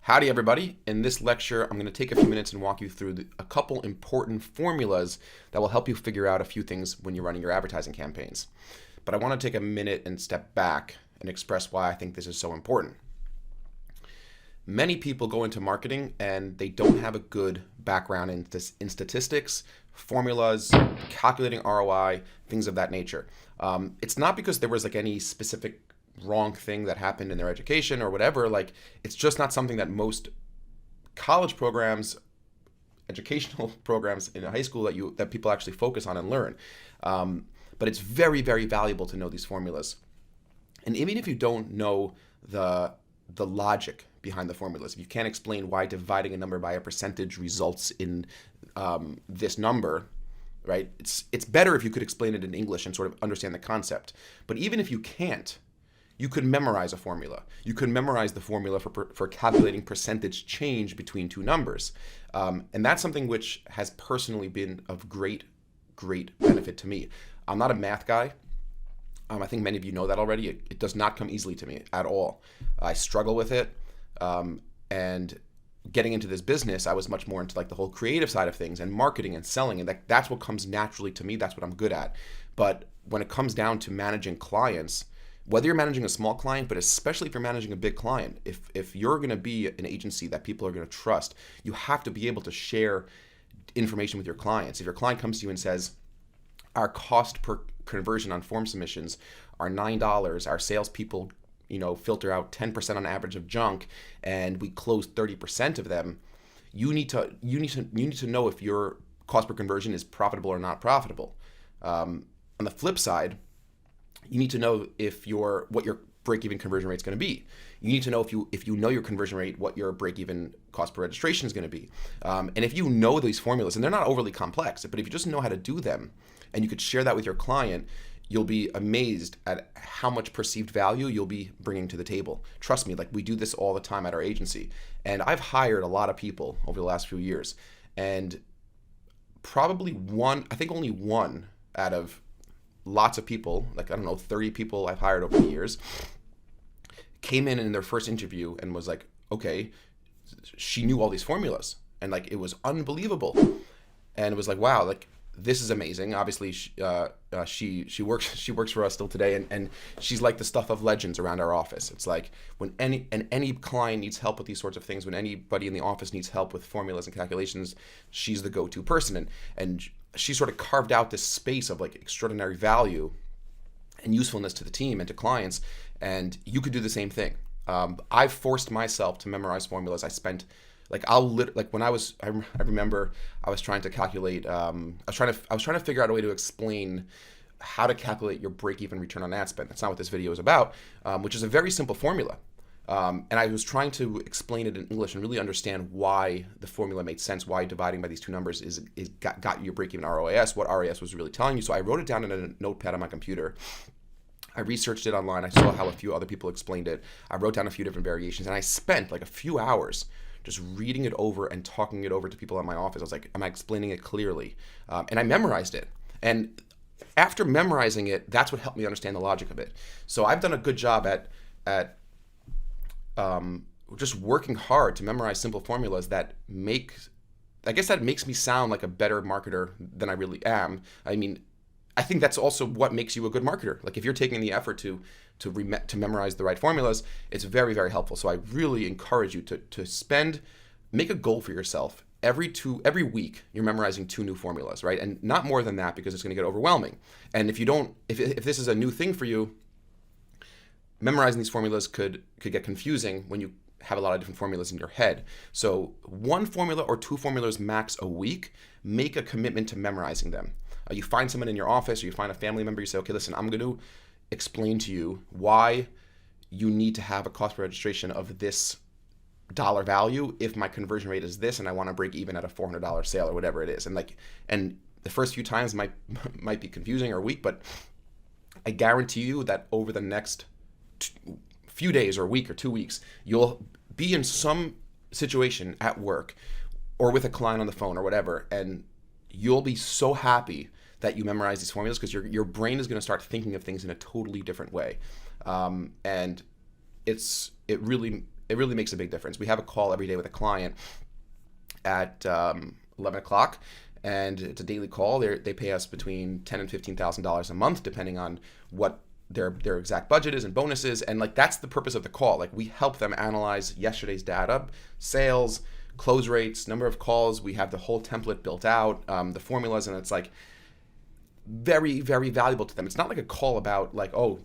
Howdy everybody. In this lecture, I'm going to take a few minutes and walk you through a couple important formulas that will help you figure out a few things when you're running your advertising campaigns. But I want to take a minute and step back and express why I think this is so important. Many people go into marketing and they don't have a good background in statistics, formulas, calculating ROI, things of that nature. It's not because there was like any specific wrong thing that happened in their education or whatever. Like, it's just not something that most college programs, educational programs in high school that people actually focus on and learn. But it's very, very valuable to know these formulas. And even if you don't know the logic behind the formulas, if you can't explain why dividing a number by a percentage results in this number, right? It's better if you could explain it in English and sort of understand the concept. But even if you can't, you could memorize a formula. You could memorize the formula for calculating percentage change between two numbers. And that's something which has personally been of great benefit to me. I'm not a math guy. I think many of you know that already. It does not come easily to me at all. I struggle with it. And getting into this business, I was much more into like the whole creative side of things and marketing and selling. And that's what comes naturally to me. That's what I'm good at. But when it comes down to managing clients, whether you're managing a small client, but especially if you're managing a big client, if you're going to be an agency that people are going to trust, you have to be able to share information with your clients. If your client comes to you and says, our cost per conversion on form submissions are $9, our salespeople, filter out 10% on average of junk, and we close 30% of them, you need to know if your cost per conversion is profitable or not profitable. On the flip side, you need to know what your break-even conversion rate is going to be. You need to know if you know your conversion rate, what your break-even cost per registration is going to be. And if you know these formulas, and they're not overly complex, but if you just know how to do them, and you could share that with your client, you'll be amazed at how much perceived value you'll be bringing to the table. Trust me, like, we do this all the time at our agency. And I've hired a lot of people over the last few years. And probably only one out of lots of people, 30 people I've hired over the years, came in their first interview and was like, okay, she knew all these formulas. And like, it was unbelievable. And it was like, wow, like, this is amazing. Obviously, she works for us still today, and she's like the stuff of legends around our office. It's like when any client needs help with these sorts of things, when anybody in the office needs help with formulas and calculations, she's the go-to person. And she sort of carved out this space of like extraordinary value and usefulness to the team and to clients. And you could do the same thing. I've forced myself to memorize formulas. I spent I remember I was trying to calculate. I was trying to figure out a way to explain how to calculate your break-even return on ad spend. That's not what this video is about, which is a very simple formula. And I was trying to explain it in English and really understand why the formula made sense, why dividing by these two numbers got you your break-even ROAS, what ROAS was really telling you. So I wrote it down in a notepad on my computer. I researched it online. I saw how a few other people explained it. I wrote down a few different variations, and I spent like a few hours just reading it over and talking it over to people at my office. I was like, am I explaining it clearly? And I memorized it. And after memorizing it, that's what helped me understand the logic of it. So I've done a good job at just working hard to memorize simple formulas that makes me sound like a better marketer than I really am. I mean, I think that's also what makes you a good marketer. Like, if you're taking the effort to memorize the right formulas, it's very, very helpful. So I really encourage you to make a goal for yourself. Every week, you're memorizing 2 new formulas, right? And not more than that, because it's going to get overwhelming. And if this is a new thing for you, memorizing these formulas could get confusing when you have a lot of different formulas in your head. So 1 formula or 2 formulas max a week. Make a commitment to memorizing them. You find someone in your office, or you find a family member, you say, okay, listen, I'm going to explain to you why you need to have a cost per registration of this dollar value if my conversion rate is this and I want to break even at a $400 sale or whatever it is. And the first few times might be confusing or weak, but I guarantee you that over the next few days or a week or 2 weeks, you'll be in some situation at work or with a client on the phone or whatever, and you'll be so happy that you memorize these formulas, because your brain is going to start thinking of things in a totally different way. And it really it really makes a big difference. We have a call every day with a client at 11 o'clock, and it's a daily call. They pay us between $10,000 and $15,000 a month, depending on what their exact budget is and bonuses. And like, that's the purpose of the call. Like, we help them analyze yesterday's data, sales, close rates, number of calls. We have the whole template built out, the formulas, and it's like very, very valuable to them. It's not like a call about like, oh,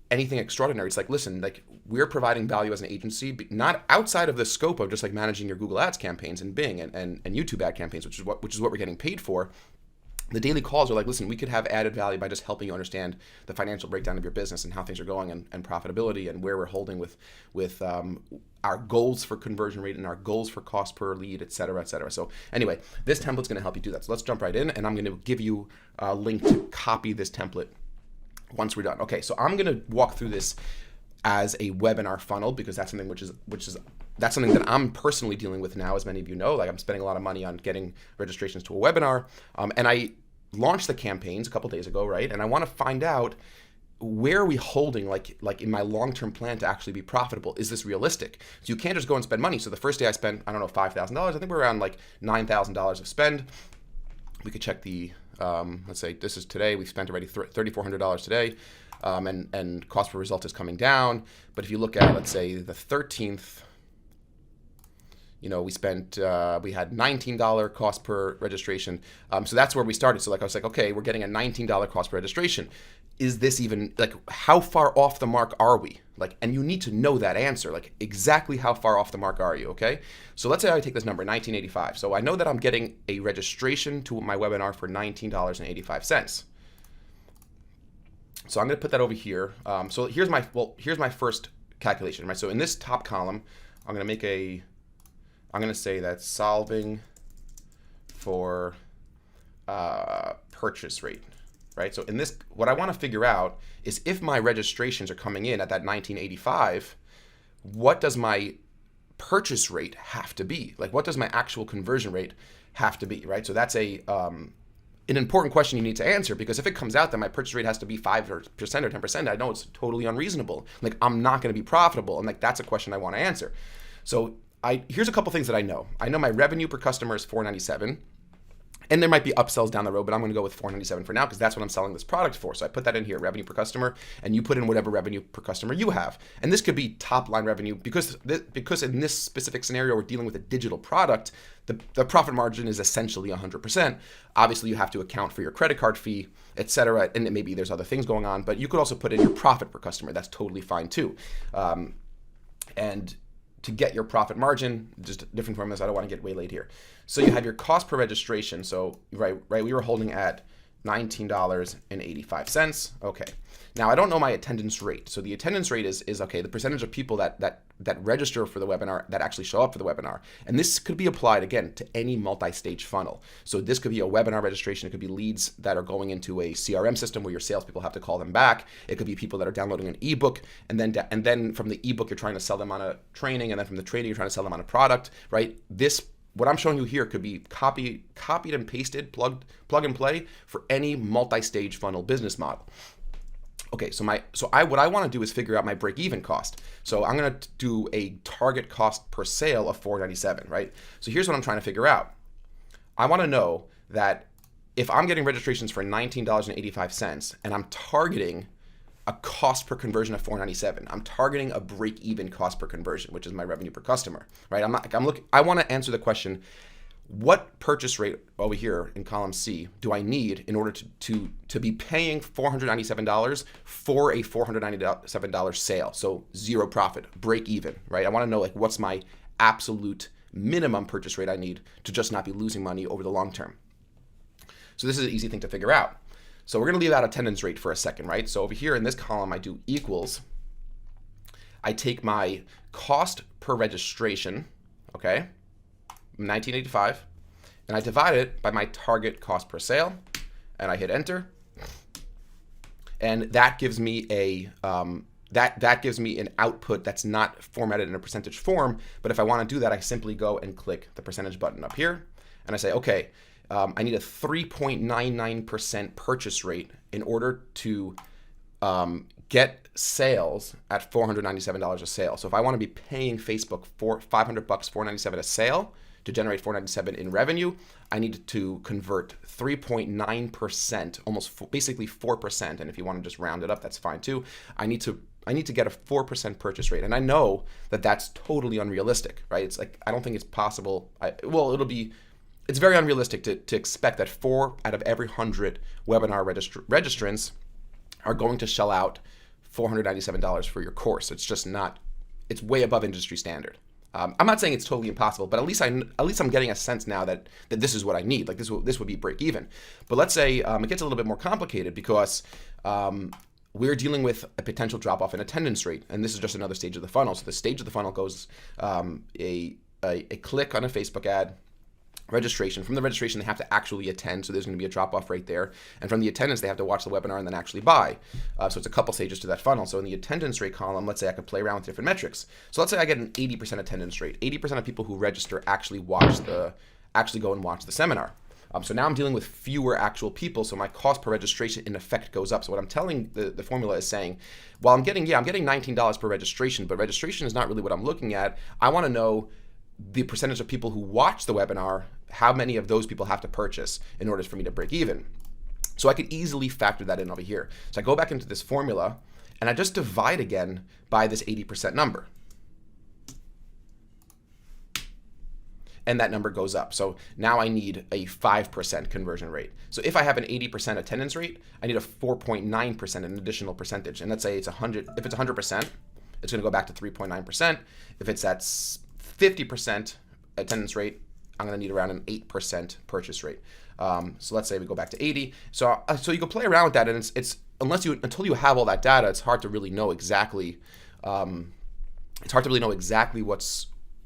anything extraordinary. It's like, listen, like, we're providing value as an agency, but not outside of the scope of just like managing your Google Ads campaigns and Bing and YouTube ad campaigns, which is what we're getting paid for. The daily calls are like, listen, we could have added value by just helping you understand the financial breakdown of your business and how things are going, and profitability, and where we're holding with our goals for conversion rate and our goals for cost per lead, et cetera, et cetera. So anyway, this template's going to help you do that. So let's jump right in, and I'm going to give you a link to copy this template once we're done. Okay, so I'm going to walk through this as a webinar funnel, because that's something that's something that I'm personally dealing with now, as many of you know. Like, I'm spending a lot of money on getting registrations to a webinar, and I launched the campaigns a couple days ago, right? And I want to find out, where are we holding, like in my long-term plan, to actually be profitable? Is this realistic? So you can't just go and spend money. So the first day I spent, I don't know, $5,000. I think we're around like $9,000 of spend. We could check the, let's say this is today. We've spent already $3,400 today. And cost per result is coming down. But if you look at, let's say, the 13th, you know, we had $19 cost per registration. So that's where we started. So like, I was like, okay, we're getting a $19 cost per registration. Is this even, like, how far off the mark are we? Like, and you need to know that answer, like, exactly how far off the mark are you, okay? So let's say I take this number, $19.85. So I know that I'm getting a registration to my webinar for $19.85. So I'm going to put that over here. So here's my first calculation, right? So in this top column, I'm going to say that solving for purchase rate, right? So in this, what I want to figure out is, if my registrations are coming in at that $19.85, what does my purchase rate have to be? Like, what does my actual conversion rate have to be, right? So that's an important question you need to answer, because if it comes out that my purchase rate has to be 5% or 10%, I know it's totally unreasonable. Like, I'm not going to be profitable, and like, that's a question I want to answer. So here's a couple things that I know. I know my revenue per customer is $497, and there might be upsells down the road, but I'm going to go with $497 for now, because that's what I'm selling this product for. So I put that in here, revenue per customer, and you put in whatever revenue per customer you have. And this could be top line revenue, because in this specific scenario, we're dealing with a digital product. The profit margin is essentially 100%. Obviously, you have to account for your credit card fee, et cetera, and maybe there's other things going on, but you could also put in your profit per customer. That's totally fine too. And to get your profit margin, just different formulas. I don't want to get way late here. So you have your cost per registration. So right, we were holding at $19.85. Okay. Now, I don't know my attendance rate. So the attendance rate is okay, the percentage of people that register for the webinar, that actually show up for the webinar. And this could be applied, again, to any multi-stage funnel. So this could be a webinar registration. It could be leads that are going into a CRM system where your salespeople have to call them back. It could be people that are downloading an ebook, and then from the ebook, you're trying to sell them on a training, and then from the training, you're trying to sell them on a product, right? What I'm showing you here could be copied and pasted, plug and play for any multi-stage funnel business model. Okay, what I want to do is figure out my break-even cost. So I'm going to do a target cost per sale of $497, right? So here's what I'm trying to figure out. I want to know that if I'm getting registrations for $19.85 and I'm targeting a cost per conversion of $497, I'm targeting a break-even cost per conversion, which is my revenue per customer, right? I want to answer the question, what purchase rate over here in column C do I need in order to be paying $497 for a $497 sale? So zero profit, break even, right? I want to know, like, what's my absolute minimum purchase rate I need to just not be losing money over the long term. So this is an easy thing to figure out. So we're going to leave out attendance rate for a second, right? So over here in this column, I do equals. I take my cost per registration, okay, $19.85, and I divide it by my target cost per sale, and I hit enter, and that gives me that gives me an output that's not formatted in a percentage form. But if I want to do that, I simply go and click the percentage button up here, and I say, okay, I need a 3.99% purchase rate in order to get sales at $497 a sale. So if I want to be paying Facebook for $500, $497 a sale to generate $497 in revenue, I need to convert 3.9%, almost basically 4%. And if you want to just round it up, that's fine too. I need to get a 4% purchase rate. And I know that that's totally unrealistic, right? It's like, I don't think it's possible. It's very unrealistic to expect that 4 out of every 100 webinar registrants are going to shell out $497 for your course. It's just not, it's way above industry standard. I'm not saying it's totally impossible, but at least I'm getting a sense now that this is what I need. Like this would be break even. But let's say it gets a little bit more complicated because we're dealing with a potential drop off in attendance rate, and this is just another stage of the funnel. So the stage of the funnel goes a click on a Facebook ad, registration. From the registration, they have to actually attend, so there's going to be a drop-off rate there. And from the attendance, they have to watch the webinar and then actually buy. So it's a couple stages to that funnel. So in the attendance rate column, let's say I could play around with different metrics. So let's say I get an 80% attendance rate. 80% of people who register actually go and watch the seminar. So now I'm dealing with fewer actual people, so my cost per registration in effect goes up. So what I'm telling the formula is saying, well, I'm getting $19 per registration, but registration is not really what I'm looking at. I want to know the percentage of people who watch the webinar, how many of those people have to purchase in order for me to break even. So I could easily factor that in over here. So I go back into this formula and I just divide again by this 80% number. And that number goes up. So now I need a 5% conversion rate. So if I have an 80% attendance rate, I need a 4.9%, an additional percentage. And let's say it's 100. If it's 100%, it's going to go back to 3.9%. If it's at 50% attendance rate, I'm going to need around an 8% purchase rate. So let's say we go back to 80. So you can play around with that, and it's until you have all that data, it's hard to really know exactly.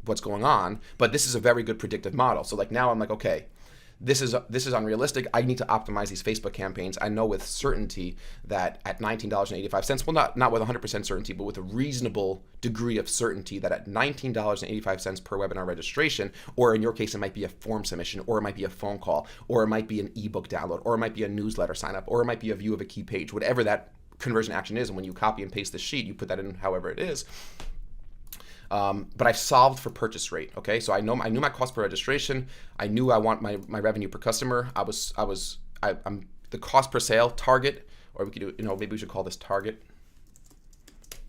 What's going on. But this is a very good predictive model. So like now I'm like, okay, this is unrealistic. I need to optimize these Facebook campaigns. I know with certainty that at $19.85, well, not with 100% certainty, but with a reasonable degree of certainty that at $19.85 per webinar registration, or in your case, it might be a form submission, or it might be a phone call, or it might be an ebook download, or it might be a newsletter sign up, or it might be a view of a key page, whatever that conversion action is. And when you copy and paste the sheet, you put that in however it is. But I solved for purchase rate. Okay, so I knew my cost per registration. I knew I want my revenue per customer. I'm the cost per sale target, or we could do, maybe we should call this target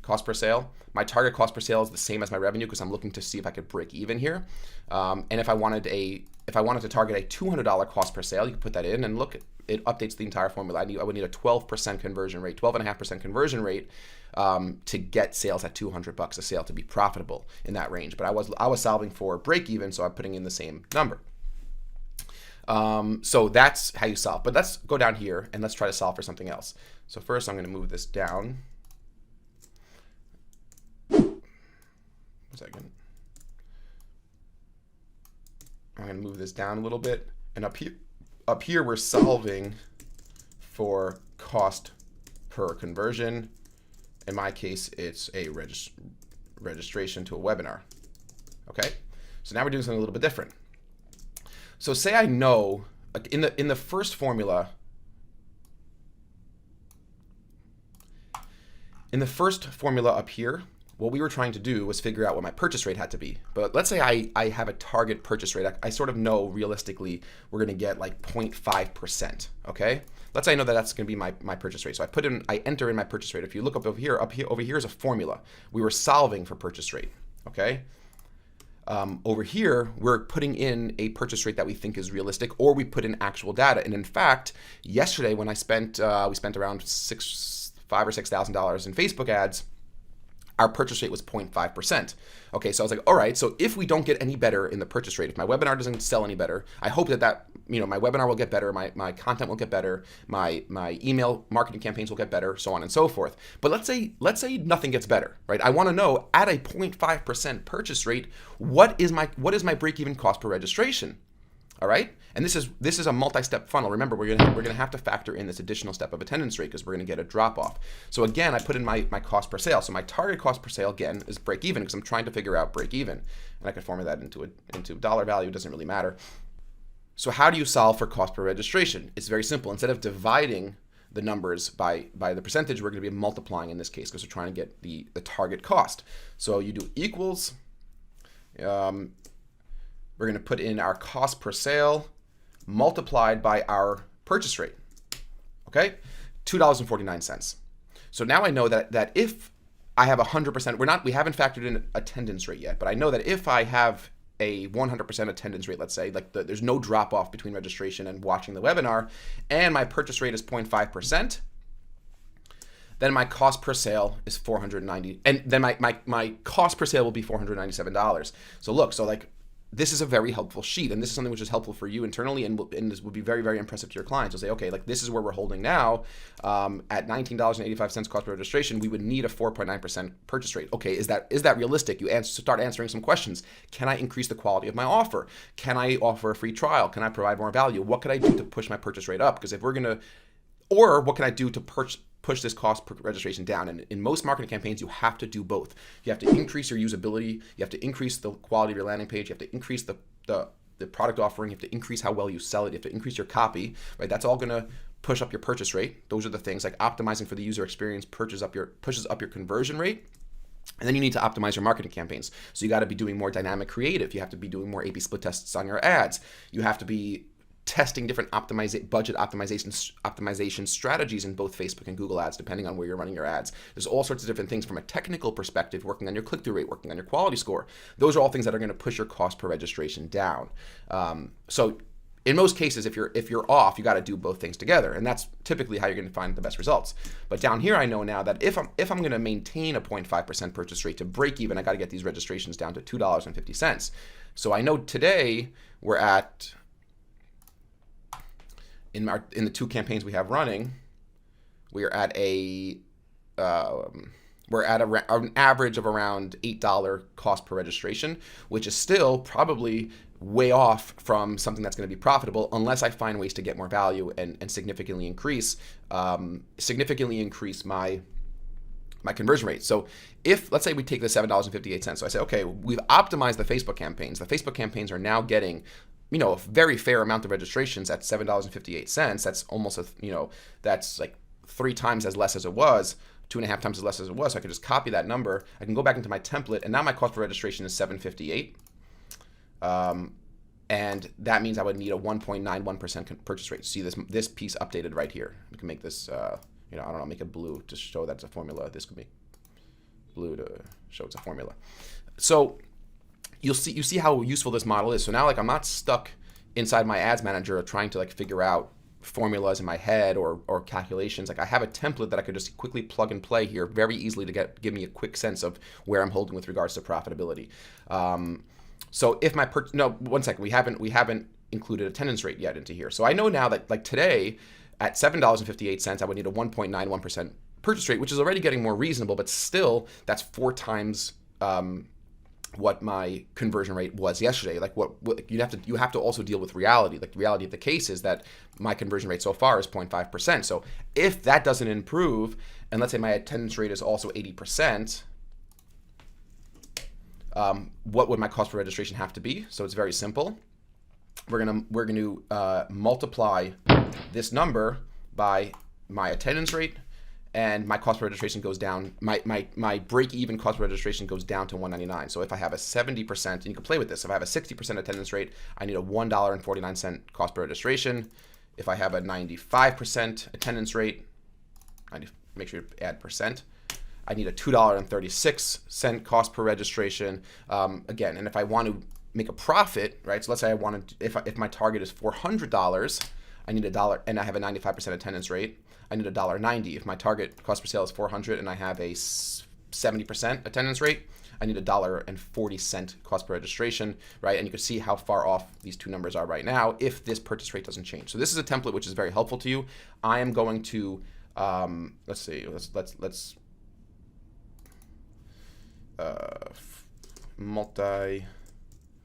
cost per sale. My target cost per sale is the same as my revenue because I'm looking to see if I could break even here. And if I wanted to target a $200 cost per sale, you could put that in and look. It updates the entire formula. I would need a 12% conversion rate, 12.5% conversion rate to get sales at $200 a sale to be profitable in that range. But I was solving for break even, so I'm putting in the same number. So that's how you solve. But let's go down here and let's try to solve for something else. So first I'm going to move this down. 1 second. I'm going to move this down a little bit, and up here we're solving for cost per conversion. In my case, it's a registration to a webinar. Okay, so now we're doing something a little bit different. So say I know in the first formula, up here, what we were trying to do was figure out what my purchase rate had to be. But let's say I have a target purchase rate. I sort of know realistically we're going to get like 0.5%. Okay, let's say I know that that's going to be my purchase rate. So I enter in my purchase rate. If you look over here is a formula. We were solving for purchase rate. Okay. Over here, we're putting in a purchase rate that we think is realistic, or we put in actual data. And in fact, yesterday when we spent around $5,000 or $6,000 in Facebook ads, our purchase rate was 0.5%. Okay, so I was like, all right, so if we don't get any better in the purchase rate, if my webinar doesn't sell any better, I hope that my webinar will get better, my content will get better, my email marketing campaigns will get better, so on and so forth. But let's say nothing gets better, right? I want to know at a 0.5% purchase rate, what is my break-even cost per registration? All right, and this is a multi-step funnel. Remember, we're gonna have to factor in this additional step of attendance rate because we're gonna get a drop off. So again, I put in my cost per sale. So my target cost per sale again is break even because I'm trying to figure out break even, and I can formula that into dollar value. It doesn't really matter. So how do you solve for cost per registration? It's very simple. Instead of dividing the numbers by the percentage, we're going to be multiplying in this case because we're trying to get the target cost. So you do equals, we're going to put in our cost per sale multiplied by our purchase rate, okay? $2.49. So now I know that if I have 100%, we haven't factored in attendance rate yet, but I know that if I have a 100% attendance rate, let's say, like there's no drop off between registration and watching the webinar, and my purchase rate is 0.5%, then my cost per sale is $490, and then my cost per sale will be $497. So look, so like this is a very helpful sheet, and this is something which is helpful for you internally, and this would be very, very impressive to your clients. You'll say, okay, like this is where we're holding now. At $19.85 cost per registration, we would need a 4.9% purchase rate. Okay, is that realistic? You start answering some questions. Can I increase the quality of my offer? Can I offer a free trial? Can I provide more value? What could I do to push my purchase rate up? Because if we're gonna, or what can I do to push this cost per registration down? And in most marketing campaigns, you have to do both. You have to increase your usability, you have to increase the quality of your landing page, you have to increase the product offering, you have to increase how well you sell it, you have to increase your copy, right? That's all gonna push up your purchase rate. Those are the things like optimizing for the user experience pushes up your conversion rate. And then you need to optimize your marketing campaigns. So you got to be doing more dynamic creative. You have to be doing more A/B split tests on your ads. You have to be testing different budget optimization strategies in both Facebook and Google ads, depending on where you're running your ads. There's all sorts of different things from a technical perspective, working on your click-through rate, working on your quality score. Those are all things that are going to push your cost per registration down. So in most cases, if you're off, you got to do both things together, and that's typically how you're going to find the best results. But down here, I know now that if I'm going to maintain a 0.5% purchase rate to break even, I got to get these registrations down to $2.50. So I know today we're at, in the two campaigns we have running, we're at an average of around $8 cost per registration, which is still probably way off from something that's going to be profitable unless I find ways to get more value and significantly increase my conversion rate. So if, let's say we take the $7.58, so I say, okay, we've optimized the Facebook campaigns. The Facebook campaigns are now getting, a very fair amount of registrations at $7.58. That's almost that's like 3 times as less as it was, 2.5 times as less as it was. So I can just copy that number. I can go back into my template, and now my cost per registration is $7.58. And that means I would need a 1.91% purchase rate. See this piece updated right here. We can make this, I don't know, make it blue to show that it's a formula. This could be blue to show it's a formula. So you see how useful this model is. So now, like, I'm not stuck inside my ads manager trying to figure out formulas in my head or calculations. Like, I have a template that I could just quickly plug and play here very easily to give me a quick sense of where I'm holding with regards to profitability. So if my one second, we haven't included attendance rate yet into here. So I know now that, like, today at $7.58, I would need a 1.91% purchase rate, which is already getting more reasonable, but still that's 4 times what my conversion rate was yesterday. Like, what you have to also deal with reality. Like, the reality of the case is that my conversion rate so far is 0.5%. So if that doesn't improve, and let's say my attendance rate is also 80%, what would my cost per registration have to be? So it's very simple. We're gonna multiply this number by my attendance rate, and my cost per registration goes down. My break-even cost per registration goes down to $1.99. So if I have a 70%, and you can play with this, if I have a 60% attendance rate, I need a $1.49 cost per registration. If I have a 95% attendance rate, make sure you add percent, I need a $2.36 cost per registration. Again, and if I want to make a profit, right? So let's say if my target is $400, I need $1, and I have a 95% attendance rate, I need $1.90. If my target cost per sale is $400 and I have a 70% attendance rate, I need $1.40 cost per registration, right? And you can see how far off these two numbers are right now if this purchase rate doesn't change. So this is a template which is very helpful to you. I am going to let's see, let's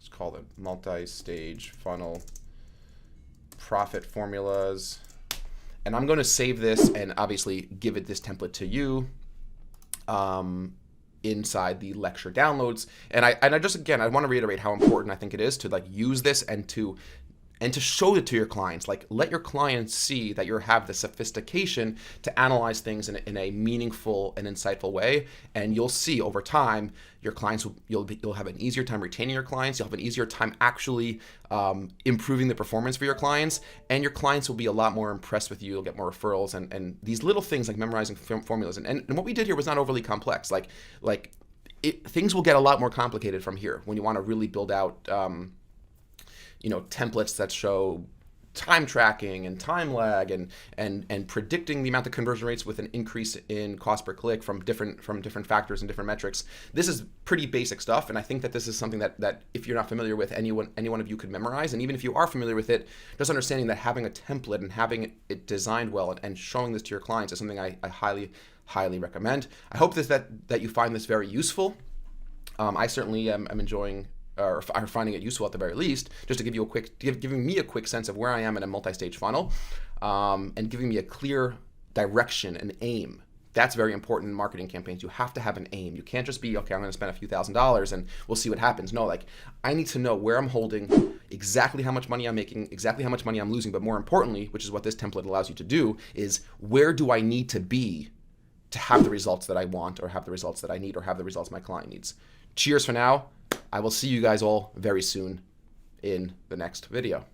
call it multi-stage funnel profit formulas, and I'm going to save this and obviously give it this template to you inside the lecture downloads. And I just, again, I want to reiterate how important I think it is to use this and to and to show it to your clients. Like, let your clients see that you have the sophistication to analyze things in a meaningful and insightful way. And you'll see over time, your clients you'll have an easier time retaining your clients. You'll have an easier time actually improving the performance for your clients, and your clients will be a lot more impressed with you. You'll get more referrals, and these little things like memorizing formulas. And what we did here was not overly complex. Things will get a lot more complicated from here when you want to really build out templates that show time tracking and time lag and predicting the amount of conversion rates with an increase in cost per click from different factors and different metrics. This is pretty basic stuff, and I think that this is something that if you're not familiar with, any one of you could memorize. And even if you are familiar with it, just understanding that having a template and having it designed well and showing this to your clients is something I highly recommend. I hope that you find this very useful. I certainly am enjoying or are finding it useful at the very least, just to give you giving me a quick sense of where I am in a multi-stage funnel, and giving me a clear direction and aim. That's very important in marketing campaigns. You have to have an aim. You can't just be, okay, I'm going to spend a few $1,000s and we'll see what happens. No, like, I need to know where I'm holding, exactly how much money I'm making, exactly how much money I'm losing, but more importantly, which is what this template allows you to do, is where do I need to be to have the results that I want, or have the results that I need, or have the results my client needs. Cheers for now. I will see you guys all very soon in the next video.